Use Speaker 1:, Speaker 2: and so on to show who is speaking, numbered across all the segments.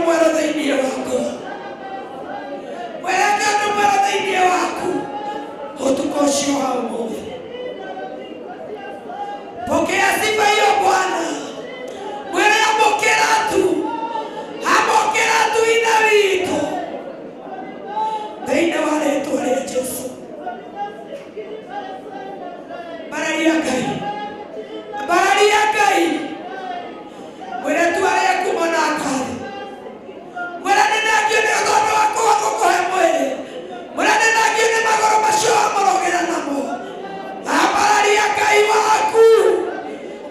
Speaker 1: mwero thĩinĩ waku. Mwerekano mwero thĩinĩ waku. Ũtukũ ũcio wa ũmũthĩ. Pokea sifa hiyo Bwana. Mwere amokera tu. Amokera tu ina witũ. Thĩinĩ wa rĩĩtwa rĩa Jesũ. Bararia Ngai. Bararia Ngai. Mwere tu arĩa kumana ngatho. Mwere nĩnangio nĩ ũthoni waku wa gũkũhe mwĩrĩ. Mwere nĩnangio nĩ magũrũ macio wamũrogera namo. Bararia Ngai waku.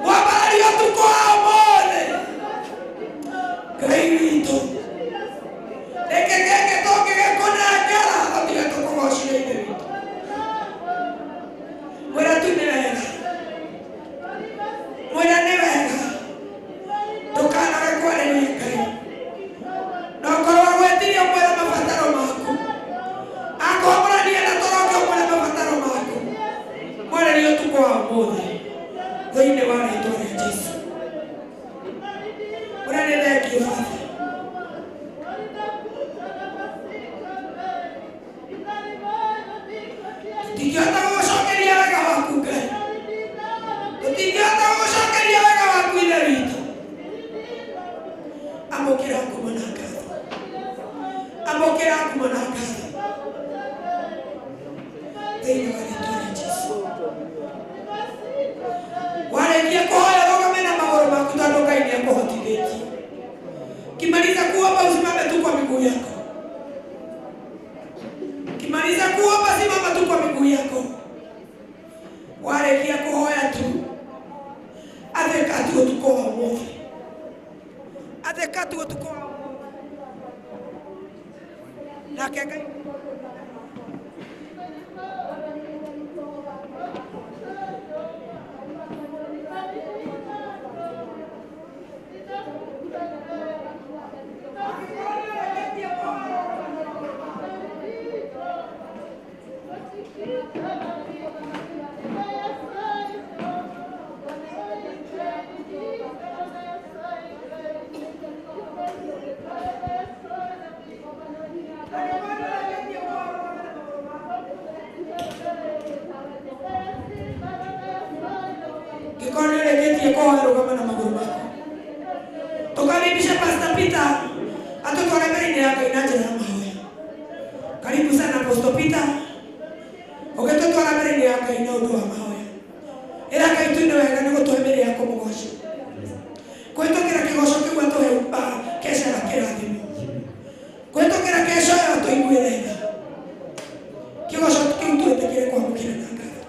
Speaker 1: Mwabararia ũtukũ wa ũmũthĩ. Ngai witũ. Reke gĩkĩ tũngĩgĩkũnengera tũtige tũkũgocire ithe witũ. Mwĩra tu nĩ wega. Mwĩra nĩ wega. Ndũkanage kwarĩria Ngai. Na ũkorwo gwĩtiria mwĩra mabataro maku. Akwamũrania na tũroke mwĩra mabataro maku. Mwarĩria ũtukũ wa ũmũthĩ. Thĩinĩ wa rĩĩtwa rĩa Jesũ. Mwĩra nĩ thengio Baba. Tũtingĩhota gũgũcokeria wega waku Ngai. Tũtingĩhota gũgũcokeria wega waku ithe witũ. Amũkĩra ngumo na ngatho. Amũkĩra ngumo na ngatho. Thĩinĩ wa rĩĩtwa rĩa Jesũ. Warĩkia kũhoya rũgame na magũrũ maku tondũ Ngai nĩekũhotithĩtie. Kimaliza kuomba usimame tu kwa miguu yako. Kimaliza kuomba simama tu kwa miguu yako. Warĩkia kũhoya tu. Atheka tu ũtukũ wa ũmũthĩ. Atheka tu ũtukũ wa ũmũthĩ. Nake Ngai tukaribisha Pastor Peter atutware mbere-inĩ ya Ngai na njĩra ya mahoya. Karibu sana Apostle Peter. Ũgĩtũtwara mbere-inĩ ya Ngai na ũndũ wa mahoya. Ĩra Ngai tu nĩ wega nĩ gũtũhe mbere ya kũmũgoca. Kwĩtũkĩra kĩgoco kĩu atũhe kesha na kĩrathimo. Kwĩtũkĩra kesho ĩyo tũiguĩre tha. Kĩgoco kĩu twĩtĩkĩre kwamũkĩra na ngatho.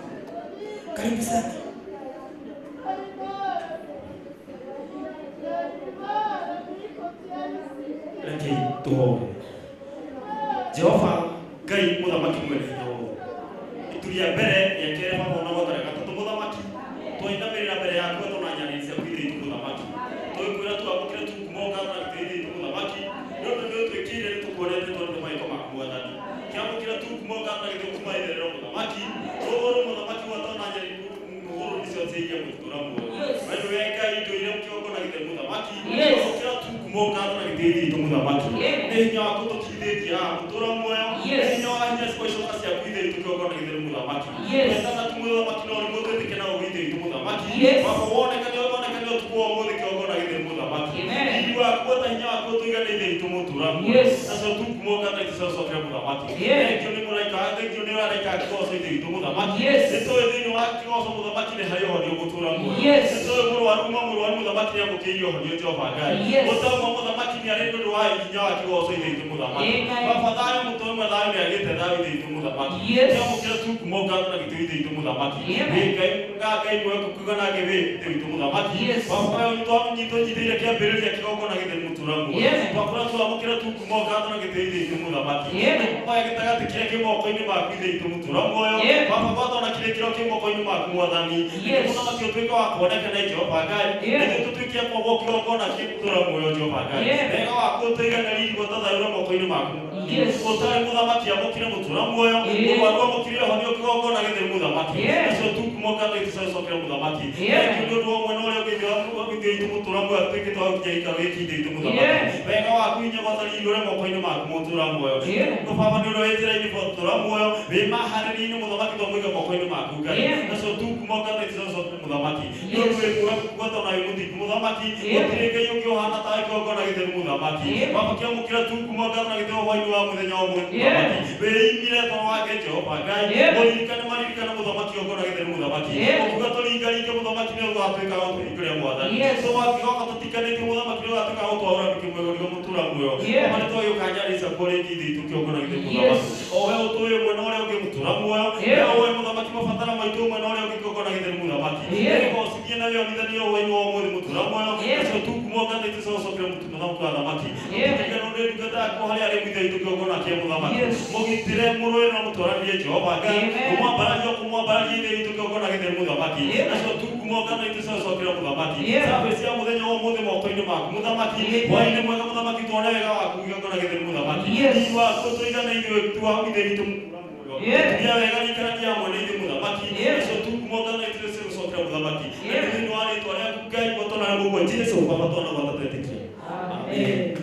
Speaker 1: Karibu sana.
Speaker 2: Jehova Ngai muthamaki mwene hinya. Ituria mbere yekere baba na gotare gatatu muthamaki. Twainamĩrĩra mbere yaku tũnanyanĩria kwĩthĩ itu muthamaki. Tũkwĩra twamũkĩre tukumoka na kwĩthĩ itu muthamaki. Nĩ twĩkĩire tũkuonete tondũ maiko maku mwathani. Kĩamũkĩra tukumoka na gĩthũkuma itherero muthamaki. Tũgũrũ muthamaki wa tũnanyanĩria ngũrũ icio cia mũtũra muoyo. Wendo ya Ngai ndũire mkĩongo na gĩthĩ muthamaki. Tũkĩra tukumoka na kwĩthĩ itu muthamaki. Nĩ hinya waku tũkithĩtie haha mũtũra muoyo. Hinya wa hinya cicoka cia kwĩthĩ itu kĩongo na gĩthĩ muthamaki. Wendana tu muthamaki no nĩ mũtwĩtĩke na ũgĩthĩ itu muthamaki. Baba wonekane ũtukũ wa ũmũthĩ kĩongo na gĩthĩ muthamaki. Hinya waku ta hinya waku tũiganĩire itu mũtũra muoyo. Nacio tukumoka na icocokera muthamaki. Thengio nĩ mũraika, thengio nĩ waraika kĩgoco ithe itu muthamaki. Nĩtũĩ thĩinĩ wa kĩgoco mũthamaki nĩ harĩ ũhonio mũtũra muoyo. Nĩtũĩ mũrwaru mũthamaki nĩ amũkĩire ũhonio Jehova Ngai. Mũtauma mũthamaki nĩ arĩ ũndũ wa hinya wa kĩgoco ithe itu muthamaki. Baba thayũ mũtũmwe thayũ nĩ agĩte thayũ ithe itu muthamaki. Nĩamũkĩra tukumoka na gĩtĩ ithe itu muthamaki. Ngai mwega kuga na gĩthĩ ithe itu muthamaki. Baba nĩ twanyitĩire kĩambĩrĩria kĩgongo na gĩthĩ mũtũra muoyo. Baba twamũkĩra tukumoka na gĩtĩ ithe itu muthamaki. muthamaki moya gitagati kire kimoko-ini maku ithe itu mutura muoyo baba gwatona kire kiro kimoko-ini maku mwathani muthamaki utuike wa kuonekana Jehova Ngai nithu tutuikie kogwo kirongona kimutura muoyo Jehova Ngai wega waku utuigane riri gwetathaura moko-ini maku utari muthamaki amukire mutura muoyo murwaru amukire honio kirongona githeri muthamaki acio tukumoka tuicocokera muthamaki ndu ndu omwe na uria ungi itu mutura muoyo tuike twakinya ikaro giki itu muthamaki wega waku inya gwathari igure moko-ini maku mutura muoyo ngo baba ni ro etira-ini mutura muoyo wi mahariri-ini muthamaki twamuiga moko-ini maku Ngai acio tukumoka tuicocokera muthamaki ndu wi gwatona wi muthiku muthamaki gutiri Ngai ungi uhana tawe kirongona githeri muthamaki baba kiamukira tukumoka na githeri hwaini wa muthenya wa muthamaki wiimire toro wake Jehova Ngai uririkane maririkane muthamaki kirongona githeri muthamaki ukuga turingaringe muthamaki ni ugatuika guturingiria mwathani so wakigoka tutikanetie muthamaki ni ugatuika gutwara bikimwegorigo mutura muoyo baba ni twayo kanjarisa kuri ngithi itu kirongona githeri muthamaki owe utuye mwe na uria ungi mutura muoyo owe muthamaki mabatara maitu mwe na uria ungi kirongona githeri muthamaki ego sithie na yo nithanio hwaini wa muthi mutura muoyo acio tukumoka tuicocokera muthamaki wa thamaki tutigane ndi ndungata yaku haria ari mwithe itu kirongona kia muthamaki mugitire murwire na mutwaranie Jehova Ngai kumwambararia kumwambararia ithe itu kirongona githeri muthamaki acio tukumoka na tuicocokera muthamaki sabe cia muthenya wa muthi moko-ini maku muthamaki hwaini mwega muthamaki tuone wega waku kirongona githeri muthamaki ni waku tuigane ithuĩ tuwa ithe itu tuya wega ikarania mwene ithe muthamaki acio tukumoka na tuicocokera muthamaki na thĩinĩ wa rĩĩtwa rĩaku Ngai gwatona na mũguo Jesu baba twana gwata twetĩkia amen.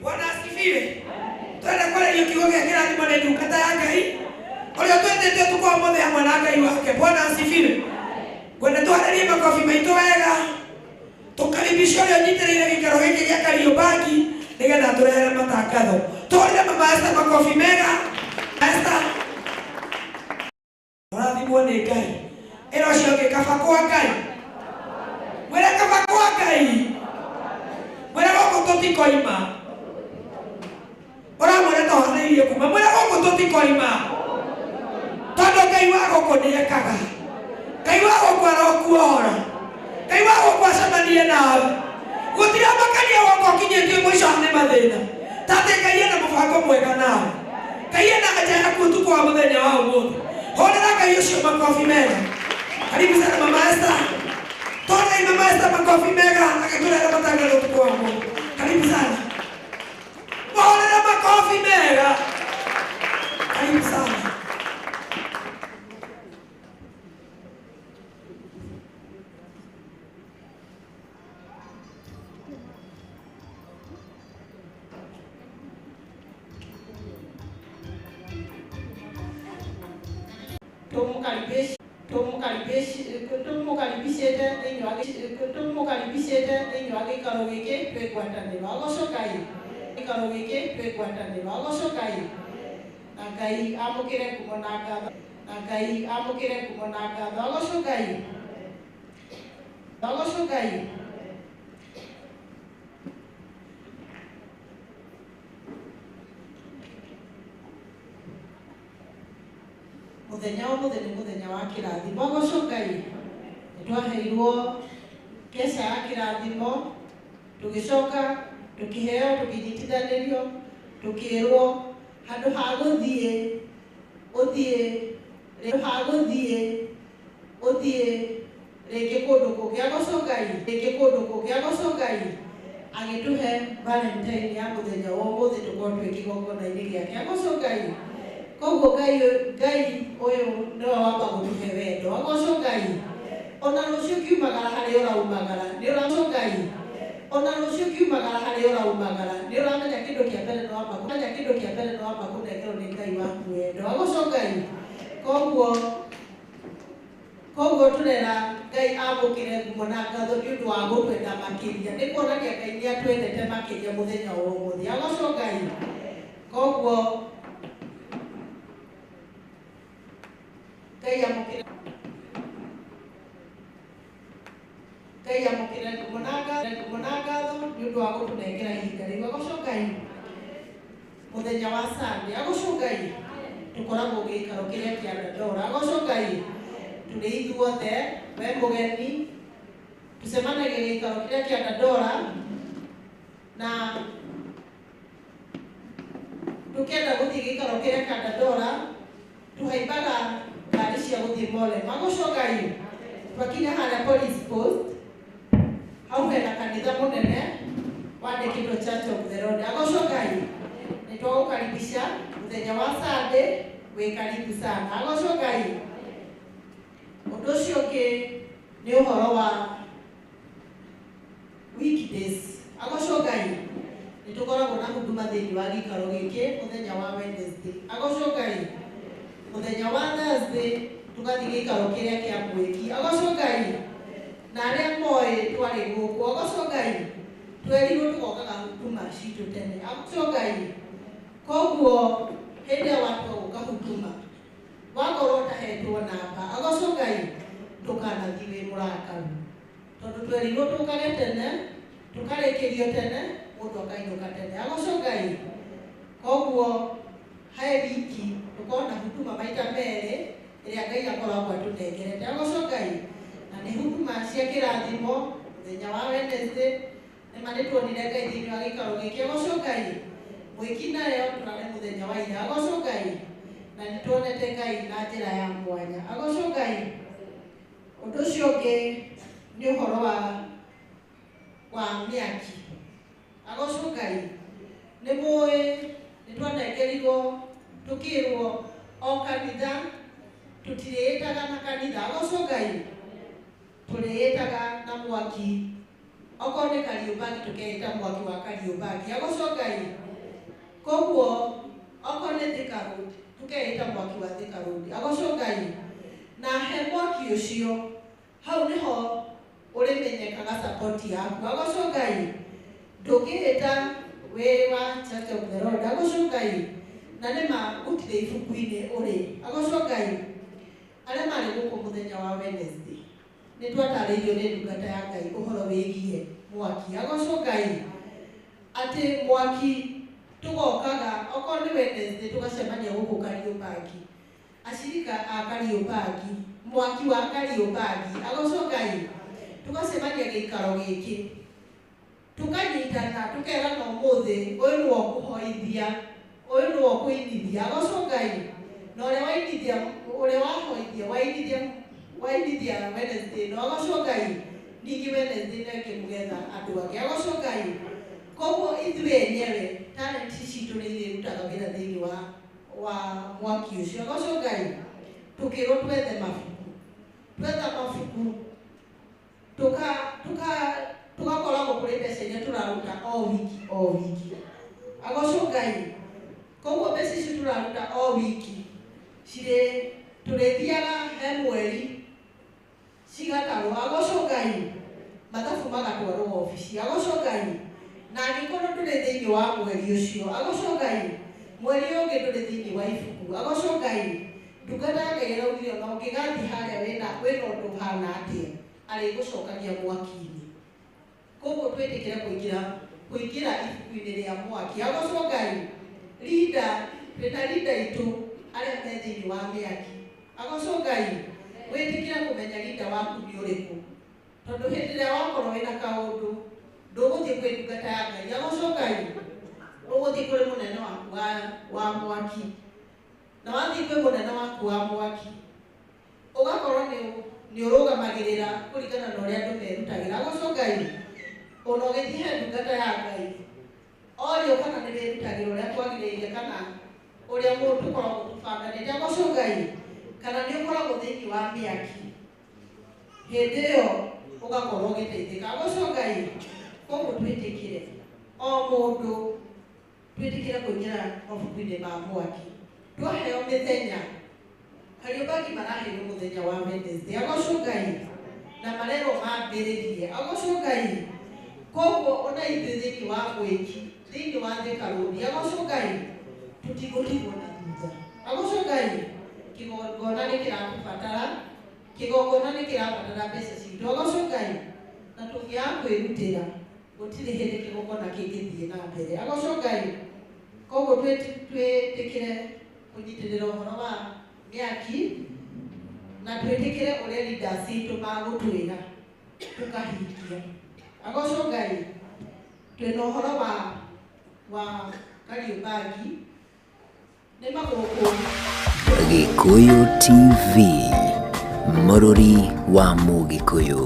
Speaker 1: Bwana asifiwe. Twende kwa hiyo kigo gya kirathimo ni ndungata ya Ngai uria twendete tukwa mothe hamwe na Ngai wake. Bwana asifiwe. Kwenda twararie makofi maitu wega tukaribisha uria nyitiriire gikaro giki gya Kariobangi nigetha turehere matangatho. Twarire mama Esther makofi mega. Esther urathimwo ni Ngai. Ino cio kaba kwa Ngai. Mwere kaba kwa Ngai. Mwere goko tutikoima. Ora mwere twaharĩirie kuma. Mwere goko tutikoima. Tondu Ngai wa goko nĩekaga. Ngai wa goko arokuohora. Ngai wa goko acemanie nawe. Gũtirĩ makania goko kinyĩtie mũico nĩ mathĩna. Tatĩ Ngai ena mũbango mwega nawe. Ngai ena anja yaku ũtukũ wa mũthenya wa ũmũthĩ. Hũrĩra Ngai ũcio makofi mega. Karibu sana mama Esther. Twarai mama Esther makofi mega akatũrehere matangatho ũtukũ wa ũmũthĩ. Karibu sana. Hũrĩra makofi mega. Karibu sana.
Speaker 3: Tumukaribishete thĩinĩ wa gĩikaro gĩkĩ twĩ ngwatanĩro agoco Ngai gĩikaro gĩkĩ twĩ ngwatanĩro agoco Ngai na Ngai amũkĩre ngumo na ngatho na Ngai amũkĩre ngumo na ngatho agoco Ngai muthenya wa mũthenya nĩ mũthenya wa kĩrathimo agoco Ngai nĩtwaheirwo pesa ya kĩrathimo tũgĩcoka tũkĩheo tũkĩnyitithanĩrio tũkĩrwo handũ ha gũthiĩ rĩngĩ kũndũ kũngĩ agoco Ngai agĩtũhe Valentine ya mũthenya wa ũmũthĩ tũkorwo twĩ kĩgongona-inĩ gĩake agoco Ngai. Koguo Ngai ũyũ nĩwe wamba gũtũhe wendo agoco Ngai. Ona rũciũ kiumagara harĩa ũraumagara nĩ ũragoco Ngai. Ona rũciũ kiumagara harĩa ũraumagara nĩ ũramenya kĩndũ kĩa mbere no wamba kũnengerwo nĩ Ngai waku wendo agoco Ngai. koguo turera Ngai amukire ngumo na ngatho nĩ ũndũ wa gũtwenda makĩria nĩ kuonania Ngai nĩ atwendete makĩria mũthenya wa ũmũthĩ agocwo Ngai koguo Ngai amukire ngumo na ngatho nĩ ũndũ wa gũtũnengera ihinda rĩu agocwo Ngai mũthenya wa Sunday agocwo Ngai tukoragwo gĩikaro kĩrĩa kĩa Dandora agocwo Ngai tũrĩ ithuothe we mũgeni tucemanagia gĩikaro kĩrĩa kĩa Dandora na tukenda gũthiĩ gĩikaro kĩrĩa kĩa Dandora tuhaimbaga ngari cia gũthiĩ Molem agocwo Ngai twakinya harĩa police post hau hena kanitha mũnene wandĩkĩtwo Church of the Lord agocwo Ngai nĩtwagũkaribisha mũthenya wa Sunday wĩ karibu sana agocwo Ngai ũndũ ũcio ũngĩ nĩ ũhoro wa weekdays agocwo Ngai nĩtũkoragwo na huduma thĩinĩ wa gĩikaro gĩkĩ mũthenya wa Wednesday agocwo Ngai mũthenya wa Thursday tugathiĩ gĩikaro kĩrĩa kĩa Mwĩki agocwo Ngai na arĩa moĩ twarĩ gũkũ agocwo Ngai twerirwo tũgokaga huduma citũ tene agocwo Ngai koguo hĩndĩ ĩyo watua gũka huduma wakorwo ũtahetwo namba agocwo Ngai ndũkanathiĩ wĩ mũrakaru tondũ twerirwo tũkage tene tũkarĩkĩrio tene mũndũ akainũka tene agocwo Ngai koguo he wiki tũkorwo na huduma maita merĩ ĩrĩa Ngai akoragwo atũnengerete agocwo Ngai na nĩ huduma cia kĩrathimo mũthenya wa Wednesday nĩma nĩtuonire Ngai thĩinĩ wa gĩikaro gĩkĩ agocwo Ngai Mwĩki nayo tũrarĩ mũthenya wa ira agocwo Ngai na nĩtuonete Ngai na njĩra ya mwanya agocwo Ngai ũndũ ũcio ũngĩ nĩ ũhoro wa mĩaki agocwo Ngai nĩ mũĩ nĩtwanengerirwo tũkĩrwo o kanitha tũtirĩĩtaga na kanitha agocwo Ngai tũrĩĩtaga na mwaki okorwo nĩ Kariũbangi tũkeĩta mwaki wa Kariũbangi agocwo Ngai koguo okorwo nĩ Thika Road tũkeĩta mwaki wa Thika Road agocwo Ngai na he mwaki ũcio hau nĩho ũrĩmenyekaga support yaku agocwo Ngai ndũngĩĩta wĩ wa Church of the Lord agocwo Ngai na nĩma gũtirĩ ibuku-inĩ ũrĩ agocwo Ngai arĩa marĩ gũkũ mũthenya wa Wednesday nĩtwatarĩirio nĩ ndungata ya Ngai ũhoro wĩgiĩ mwaki agocwo Ngai atĩ mwaki tũgokaga okorwo nĩ Wednesday tũgacemania gũkũ Kariũbangi acirika a Kariũbangi mwaki wa Kariũbangi agocwo Ngai tũgacemania gĩikaro gĩkĩ tũkanyitana tũkerana ũmũthĩ ũyũ nĩwe ũkũhoithia ũyũ nĩwe ũkũinithia agocwo Ngai na ũrĩa wainithia Wednesday no agocwo Ngai ningĩ Wednesday no ĩkĩmũgetha andũ angĩ agocwo Ngai koguo ithuĩ enyewe talent citũ nĩ irĩrutaga wĩra thĩinĩ wa mwaki ũcio agocwo Ngai tũkĩrwo twethe mabuku tũgakoragwo kũrĩ mbeca iria tũraruta o wiki agocwo Ngai koguo mbeca icio tũraruta o wiki tũrĩthiaga he mweri cigatarwo agocwo Ngai mathabu magatwarwo obici agocwo Ngai na angĩkorwo ndũrĩ thĩinĩ wa mweri ũcio agocwo Ngai mweri ũngĩ ndũrĩ thĩinĩ wa ibuku agocwo Ngai ndungata ya Ngai ĩraugire ona ũngĩgathiĩ harĩa wĩna ũndũ ũhana atĩa arĩgũcokagia mwaki-inĩ koguo twĩtĩkĩre kũingĩra ibuku-inĩ rĩa mwaki agocwo Ngai twĩna rinda itũ arĩa me thĩinĩ wa mĩaki agocwo Ngai wĩtĩkĩre kũmenya rinda waku nĩ ũrĩkũ tondũ hĩndĩ ĩrĩa wakorwo wĩna kaũndũ ndũgũthiĩ kwĩ ndungata ya Ngai agocwo Ngai ũgũthiĩ kũrĩ mũnene waku wa mwaki na wathiĩ kwĩ mũnene waku wa mwaki ũgakorwo nĩ ũrũgamagĩrĩra kũringana na ũrĩa andũ merutagĩra agocwo Ngai ona ũgĩthiĩ he ndungata ya Ngai orio kana nĩ wĩrutagĩra ũrĩa kwagĩrĩire kana ũrĩa mũndũ tũkoragwo tũbanganĩte agocwo Ngai kana nĩ ũkoragwo thĩinĩ wa mĩaki hĩndĩ ĩyo ũgakorwo ũgĩteithĩka agocwo Ngai koguo twĩtĩkĩre o mũndũ twĩtĩkĩre kũingĩra mabuku-inĩ ma mwaki twaheo mĩthenya Kariobaki maraheirwo muthenya wa Wednesday agocwo Ngai na marero mambĩrĩrie agocwo Ngai koguo ona ithuĩ thĩinĩ wa mwĩki thĩinĩ wa Thika Road agocwo Ngai tũtigũtigwo na thutha agocwo Ngai kĩgongona nĩ kĩrabatara mbeca citũ agocwo Ngai na tũngĩaga kwĩrutĩra gũtirĩ hĩndĩ kĩgongona kĩngĩthiĩ na mbere agocwo Ngai koguo twĩtĩkĩre kũnyitĩrĩra ũhoro wa mĩaki na twĩtĩkĩre ũrĩa leaders itũ magũtwĩra tũkahingia agocwo Ngai twĩna ũhoro wa Kariobaki nĩ magũkũ
Speaker 4: Gĩkũyũ TV mũrũri wa Mũgĩkũyũ.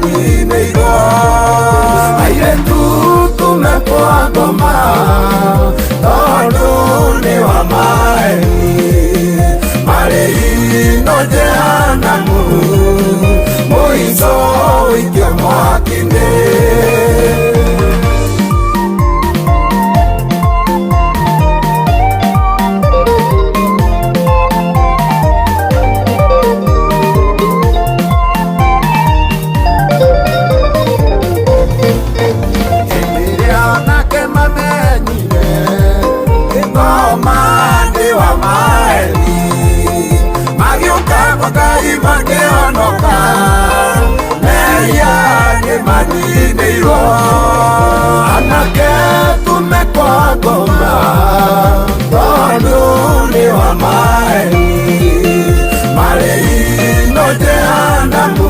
Speaker 5: manyineirwo airetu tumekwa ngoma tondu ni wa maeni marĩino jehanamu mũico ũikio mwaki-inĩ. Magĩonoka meya nĩ maninĩirwo anake tumekwa ngoma tondũ nĩ wa maeni marĩino jehanamu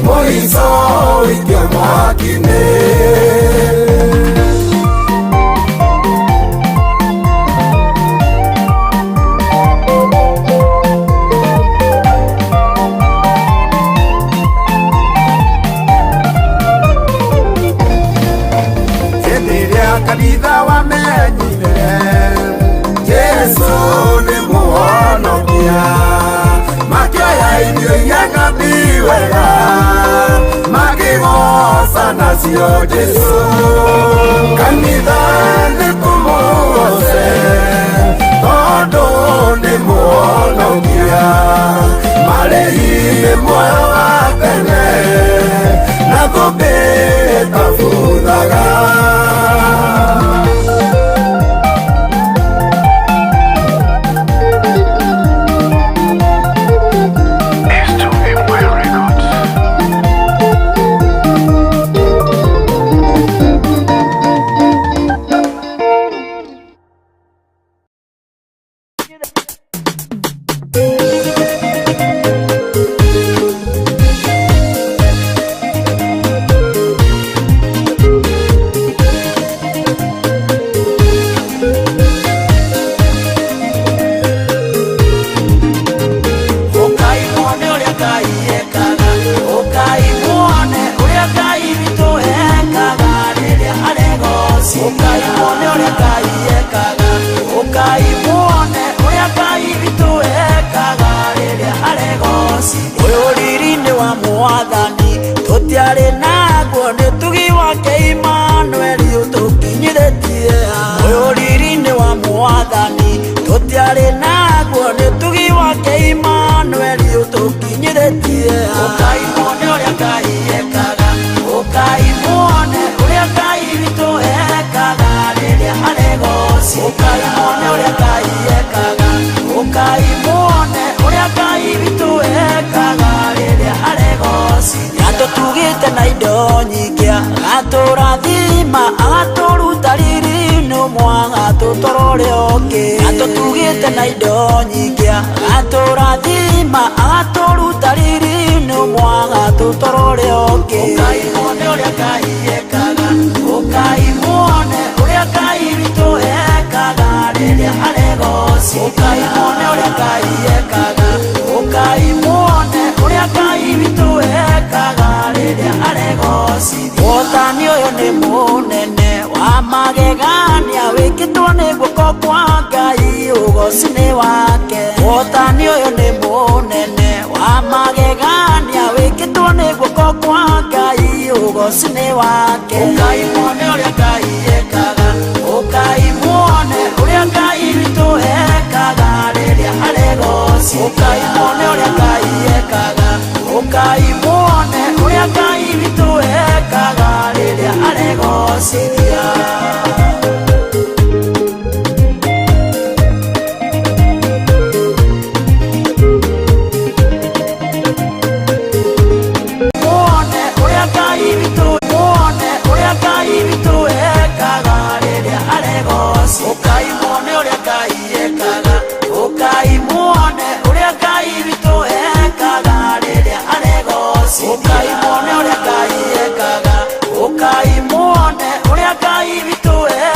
Speaker 5: mũico ũikio mwaki-inĩ. Kanitha wamenyire Jesu nĩ mũhonokia makĩoya irio iria ng'ambi wega makĩgoca nacio Jesu. Kanitha nĩ tũmũgoce tondũ nĩ mũhonokia marĩhi nĩ muoyo wa tene na thũmbĩ ĩtabuthaga.
Speaker 6: Atũtugĩte na indo nyingĩ atũrathima atũruta riri nĩ mwaga tũtũrore ũngĩ. Ũkai muone ũrĩa Ngai ekaga, ũkai muone ũrĩa Ngai witũ ekaga rĩrĩa aregocia. Ũkai muone ũrĩa Ngai ekaga, ũkai muone ũrĩa Ngai witũ ekaga rĩrĩa aregocia. Ũtani ũyũ nĩ mũnene wa magegania wĩkĩtwo nĩ guoko kwa Ngai ũgoci-inĩ wake. Ũtani ũyũ nĩ mũnene wa magegania wĩkĩtwo nĩ guoko kwa Ngai ũgoci-inĩ wake. Ũkai muone ũrĩa Ngai ekaga, ũkai muone ũrĩa Ngai witũ ekaga rĩrĩa aregocia. Ũkai muone ũrĩa Ngai ekaga, ũkai muone ũrĩa Ngai witũ ekaga rĩrĩa aregocia. Ũkai muone ũrĩa Ngai ekaga, ũkai muone ũrĩa Ngai witũ ekaga rĩrĩa aregocia. Ũkai muone ũrĩa Ngai ekaga, ũkai muone ũrĩa Ngai witũ ekaga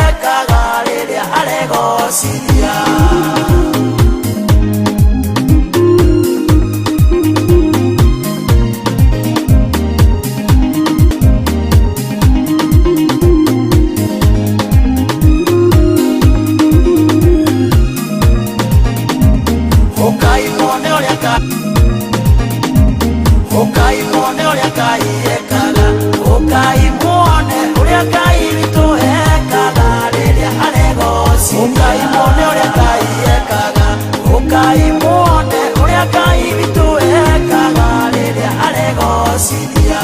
Speaker 6: Ukaimone uria Ngai ekaga, ukaimone uria Ngai witũ ekaga rĩrĩa aregocia. Ukaimone uria Ngai ekaga, ukaimone uria Ngai witũ ekaga rĩrĩa aregocithia.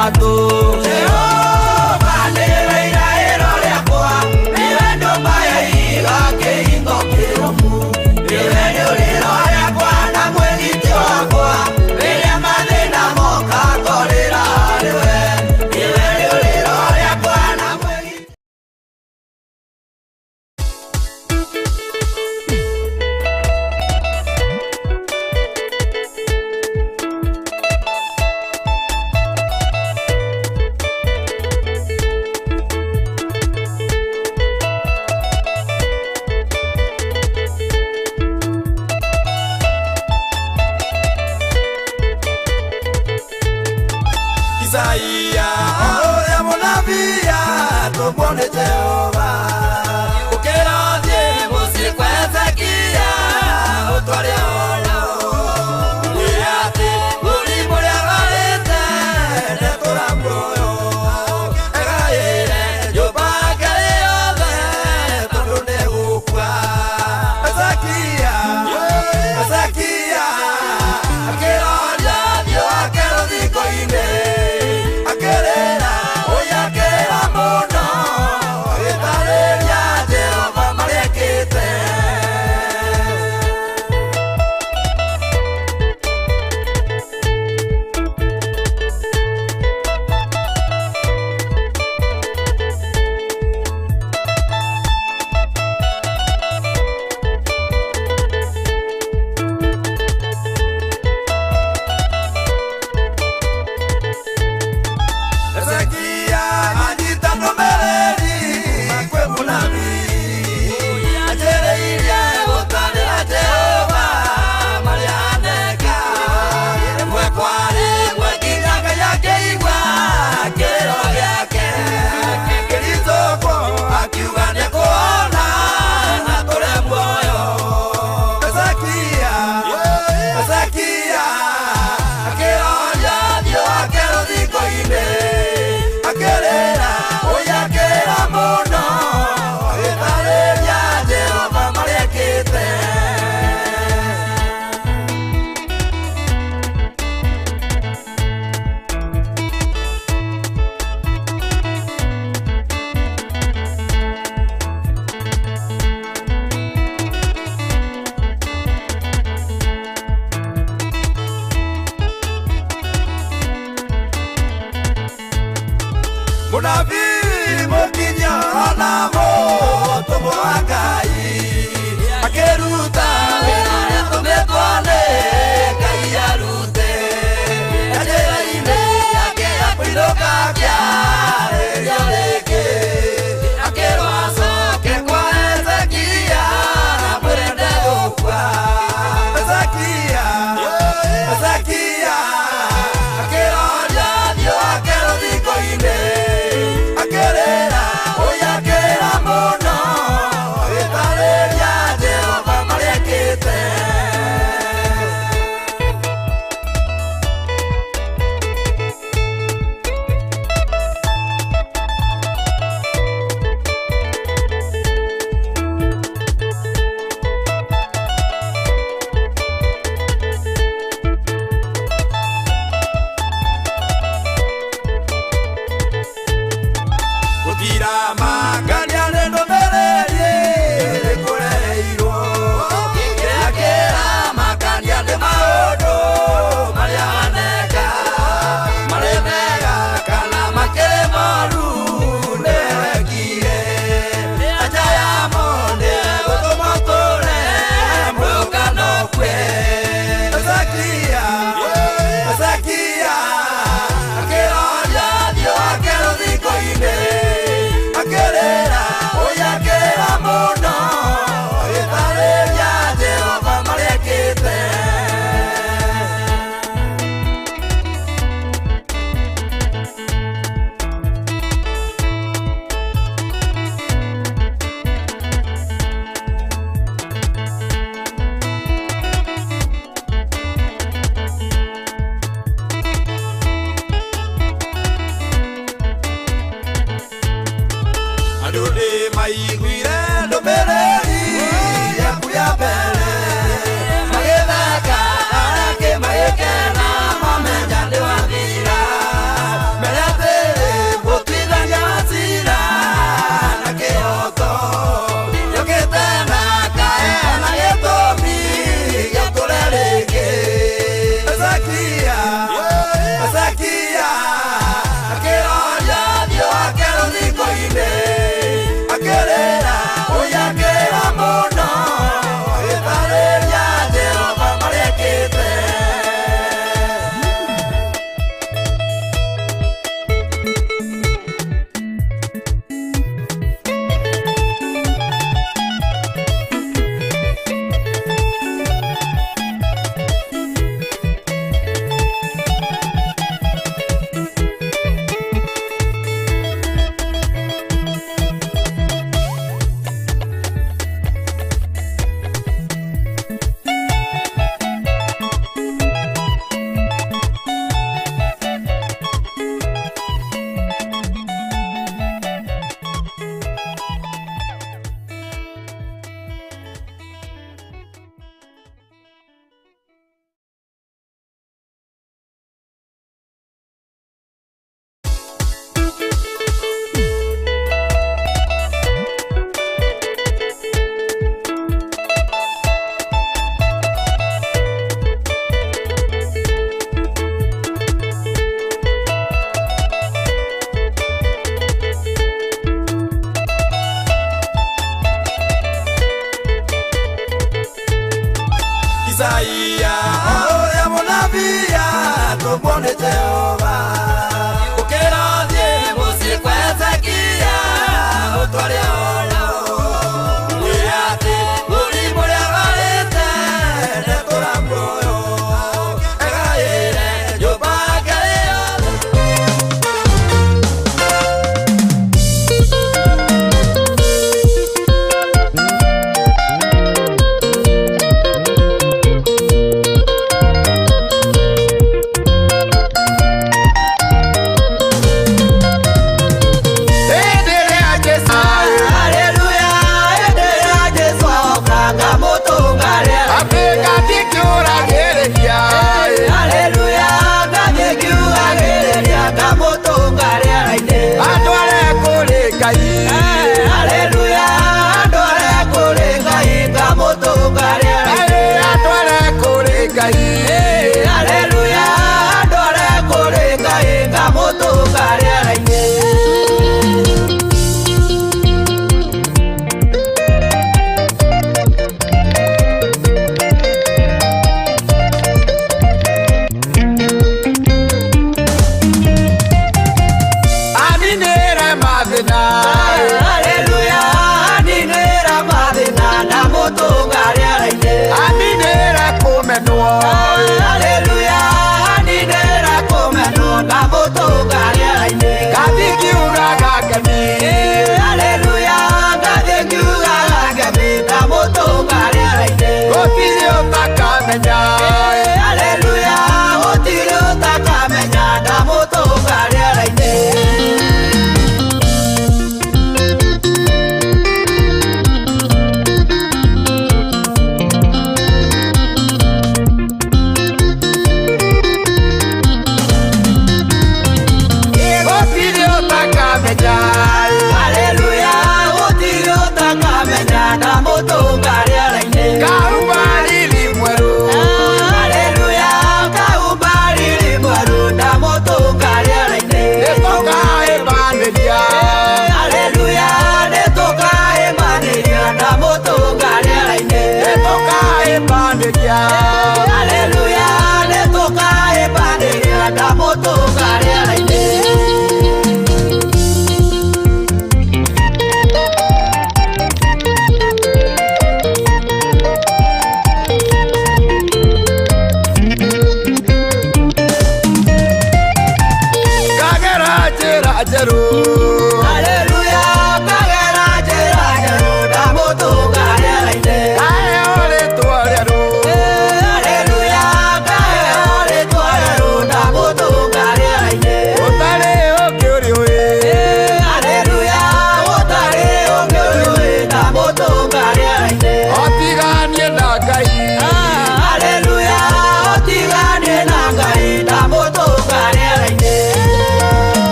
Speaker 6: matu Jehova niwe irairo riakwa niwe nyumba ya iga kihingo kiromu niwe rĩũrĩro rĩakwa na mwĩgiti wakwa rĩrĩa mathĩna moka ngorĩra harĩwe niwe rĩũrĩro rĩakwa na mwĩgiti Isaia, oria monavia, tumuone Jehova. Ukirathie muciĩ kwa Hezekia, ũtware ũhoro. Mwĩre atĩ mũrimũ ũrĩa arũarĩte nĩtũramuoyo. Egaĩre nyũmba yake yothe tondũ nĩgũkua. Hezekia, Hezekia, akĩroria thiũ wake rũthingo-inĩ. Akĩrĩra ũyakĩra mũno agĩtarĩria Jehova marĩa ekĩte. Hezekia anyita ndũmĩrĩri kwĩ mũnabii anjĩrĩirie gũtanĩra Jehova marĩa aneka. Rĩmwe kwa rĩmwe nginya Ngai akĩigua kĩrĩro gĩake kĩritũhwo akiuga nĩkũhona na tũre muoyo. Hezekia, Hezekia akĩroria thiũ wake rũthingo-inĩ. Akĩrĩra ũyakĩra mũno agĩtarĩria Jehova marĩa ekĩte. Mũnabii mũkinyia ona mũtũmwo wa Ngai akĩruta wĩra ũrĩa atũmĩtwo nĩ Ngai arute. Na njĩra-inĩ yake ya kũinũka akĩarĩria rĩngĩ akĩrwo acoke kwa Hezekia amwĩre ndegũkua. Hezekia, Hezekia akĩroria thiũ wake rũthingo-inĩ. Akĩrĩra ũyakĩra
Speaker 5: Jehova ukirathie muciĩ kwa Hezekia utware ona wiati uri muria warite netura muoyo egaire nyumba yake yothe.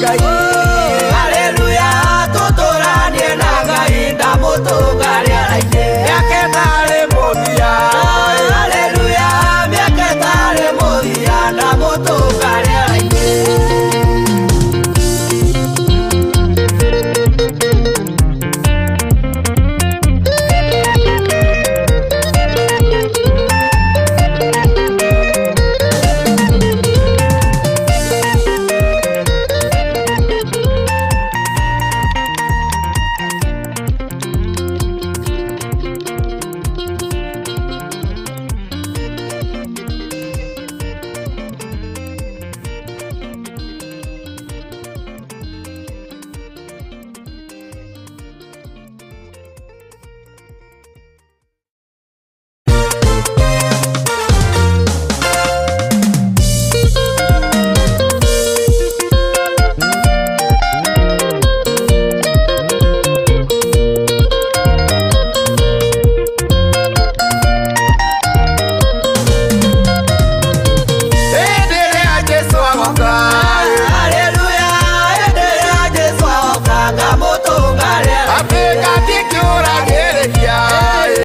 Speaker 5: Gai